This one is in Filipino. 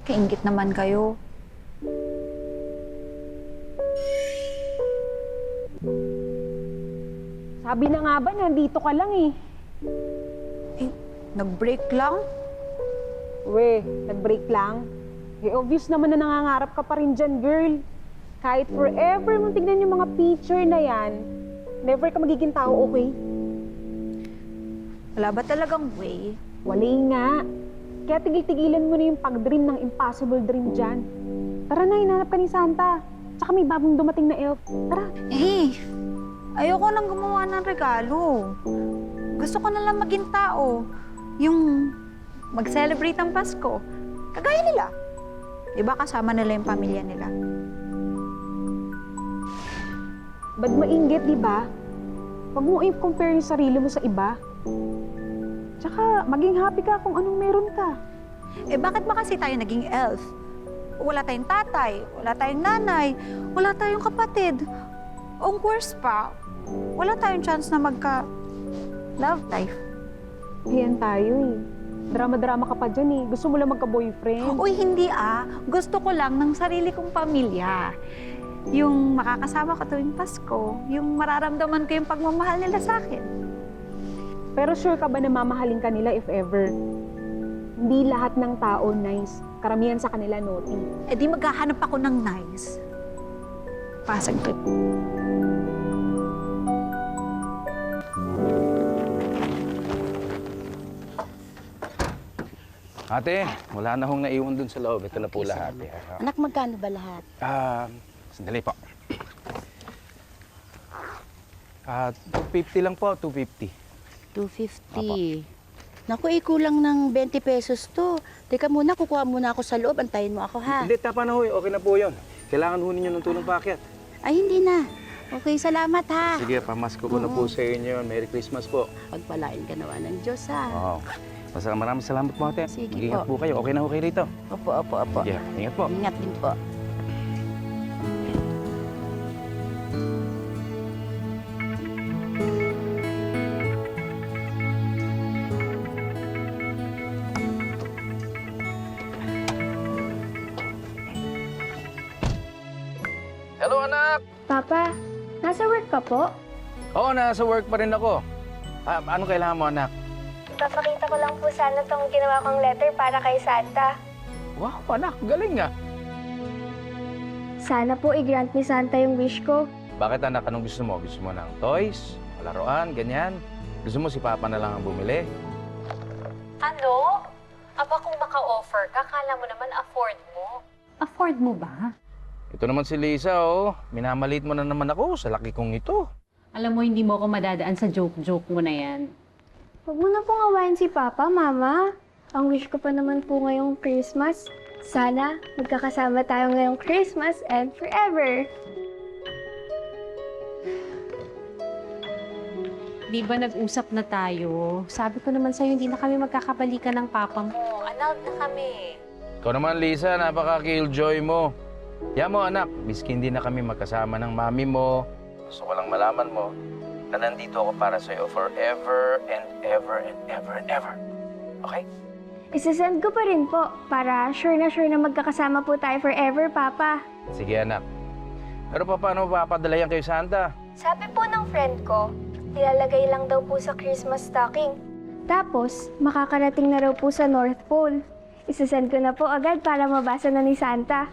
Kaingit naman kayo. Sabi na nga ba, nandito ka lang eh. Eh, nag-break lang? Nag-break lang? Eh, obvious naman na nangangarap ka pa rin dyan, girl. Kahit forever mong tignan yung mga picture na yan, never ka magiging tao, okay? Wala ba talagang way? Wala nga. Kaya tigil-tigilan mo na yung pag-dream ng impossible dream dyan. Tara na, hinanap ka ni Santa. Tsaka may bagong dumating na elf. Tara. Ayoko nang gumawa ng regalo. Gusto ko na lang maging tao. Yung mag-celebrate ang Pasko. Kagaya nila. Diba kasama nila yung pamilya nila? Ba't mainggit, di ba? Huwag mo i-compare yung sarili mo sa iba. Tsaka, maging happy ka kung anong meron ka. Bakit ba kasi tayo naging elf? Wala tayong tatay, wala tayong nanay, wala tayong kapatid. O worse pa, wala tayong chance na magka-love life. Ayan tayo eh. Drama-drama ka pa dyan eh. Gusto mo lang magka-boyfriend. Uy, hindi ah. Gusto ko lang ng sarili kong pamilya. Yung makakasama ko tuwing Pasko, yung mararamdaman ko yung pagmamahal nila sa akin. Pero sure ka ba na mamahalin ka nila if ever? Hindi lahat ng tao nice. Karamihan sa kanila naughty. Di maghahanap ako ng nice. Pasag trip. Ate, wala na hong naiwan dun sa loob. Ito na po lahat. Anak, magkano ba lahat? Sandali po. 250 lang po, 250. 250. Naku, kulang ng 20 pesos to. Teka muna, kukuha muna ako sa loob. Antayin mo ako, ha? Hindi, tapa na ho. Okay na po yun. Kailangan ho ninyo ng tulong paakyat. Ay, hindi na. Okay, salamat, ha? Sige, pamasko ko na po sa inyo. Merry Christmas po. Pagpalain ka naman ng Diyos, ha? Oo. Basta maraming salamat po, ate. Sige Mag-ingat po. po kayo. Okay na ho kayo rito. Opo, opo, opo. Sige, ingat po. Ingat din po. Hello, anak! Papa, nasa work ka po? Oo, nasa work pa rin ako. Anong kailangan mo, anak? Ipapakita ko lang po sana tong ginawa kong letter para kay Santa. Wow, anak, galing nga. Sana po i-grant ni Santa yung wish ko. Bakit, anak? Anong gusto mo? Gusto mo ng toys, laruan, ganyan? Gusto mo si Papa na lang ang bumili? Ano? Aba kung maka-offer ka, kala mo naman afford mo. Afford mo ba? Ito naman si Lisa, oh. Minamalit mo na naman ako sa laki kong ito. Alam mo, hindi mo ako madadaan sa joke-joke mo na yan. Huwag mo na pong awayin si Papa, Mama. Ang wish ko pa naman po ngayong Christmas. Sana magkakasama tayo ngayong Christmas and forever. Di ba nag-usap na tayo? Sabi ko naman sa'yo, hindi na kami magkakabalikan ng papa mo. Oh, annulled na kami. Ikaw naman, Lisa, napaka-killjoy mo. Yan mo, anak, miski hindi na kami magkasama ng mami mo, gusto ko lang malaman mo na nandito ako para sa'yo forever and ever and ever and ever. Okay? Isasend ko pa rin po para sure na magkakasama po tayo forever, Papa. Sige, anak. Pero paano papadala yan kay Santa? Sabi po ng friend ko, ilalagay lang daw po sa Christmas stocking. Tapos, makakarating na raw po sa North Pole. Isasend ko na po agad para mabasa na ni Santa.